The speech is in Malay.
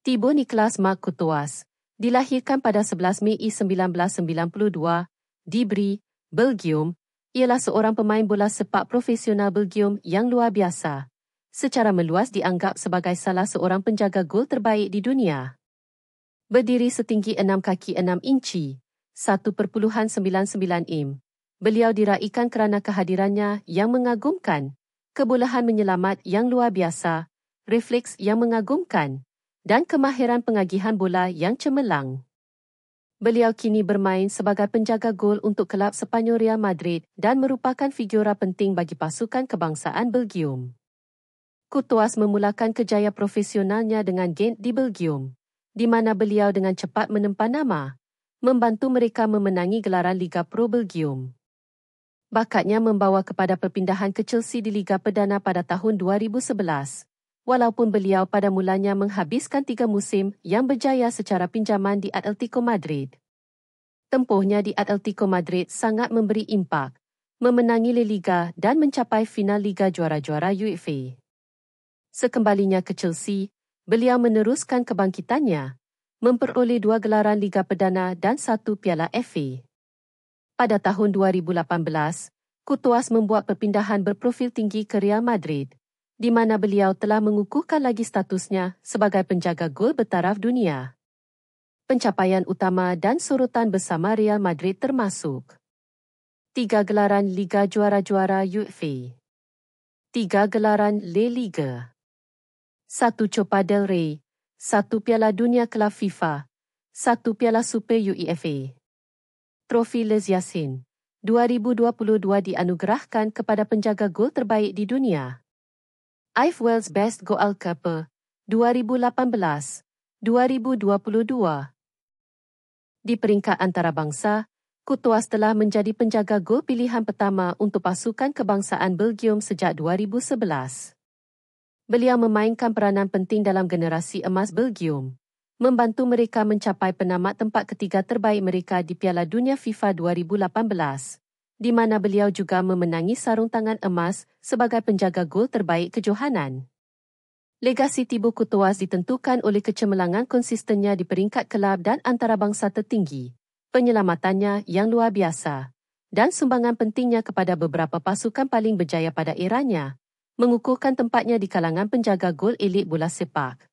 Thibaut Nicolas Marc Courtois, dilahirkan pada 11 Mei 1992 di Brie, Belgium, ialah seorang pemain bola sepak profesional Belgium yang luar biasa. Secara meluas dianggap sebagai salah seorang penjaga gol terbaik di dunia. Berdiri setinggi 6 kaki 6 inci, 1.99 im. Beliau diraikan kerana kehadirannya yang mengagumkan, kebolehan menyelamat yang luar biasa, refleks yang mengagumkan, dan kemahiran pengagihan bola yang cemerlang. Beliau kini bermain sebagai penjaga gol untuk kelab Sepanyol Real Madrid dan merupakan figura penting bagi pasukan kebangsaan Belgium. Courtois memulakan kerjaya profesionalnya dengan Gent di Belgium, di mana beliau dengan cepat menempa nama, membantu mereka memenangi gelaran Liga Pro Belgium. Bakatnya membawa kepada perpindahan ke Chelsea di Liga Perdana pada tahun 2011. Walaupun beliau pada mulanya menghabiskan 3 musim yang berjaya secara pinjaman di Atletico Madrid. Tempuhnya di Atletico Madrid sangat memberi impak, memenangi La Liga dan mencapai final Liga Juara-Juara UEFA. Sekembalinya ke Chelsea, beliau meneruskan kebangkitannya, memperoleh 2 gelaran Liga Perdana dan 1 Piala FA. Pada tahun 2018, Courtois membuat perpindahan berprofil tinggi ke Real Madrid, di mana beliau telah mengukuhkan lagi statusnya sebagai penjaga gol bertaraf dunia. Pencapaian utama dan sorotan bersama Real Madrid termasuk 3 gelaran Liga Juara-Juara UEFA, 3 gelaran La Liga, 1 Copa del Rey, 1 Piala Dunia Kelab FIFA, 1 Piala Super UEFA. Trofi Les Yassin 2022 dianugerahkan kepada penjaga gol terbaik di dunia. IFWell's Best Goalkeeper 2018-2022. Di peringkat antarabangsa, Courtois telah menjadi penjaga gol pilihan pertama untuk pasukan kebangsaan Belgium sejak 2011. Beliau memainkan peranan penting dalam generasi emas Belgium, membantu mereka mencapai penamat tempat ketiga terbaik mereka di Piala Dunia FIFA 2018. Di mana beliau juga memenangi sarung tangan emas sebagai penjaga gol terbaik kejohanan. Legasi Thibaut Courtois ditentukan oleh kecemerlangan konsistennya di peringkat kelab dan antarabangsa tertinggi, penyelamatannya yang luar biasa, dan sumbangan pentingnya kepada beberapa pasukan paling berjaya pada eranya, mengukuhkan tempatnya di kalangan penjaga gol elit bola sepak.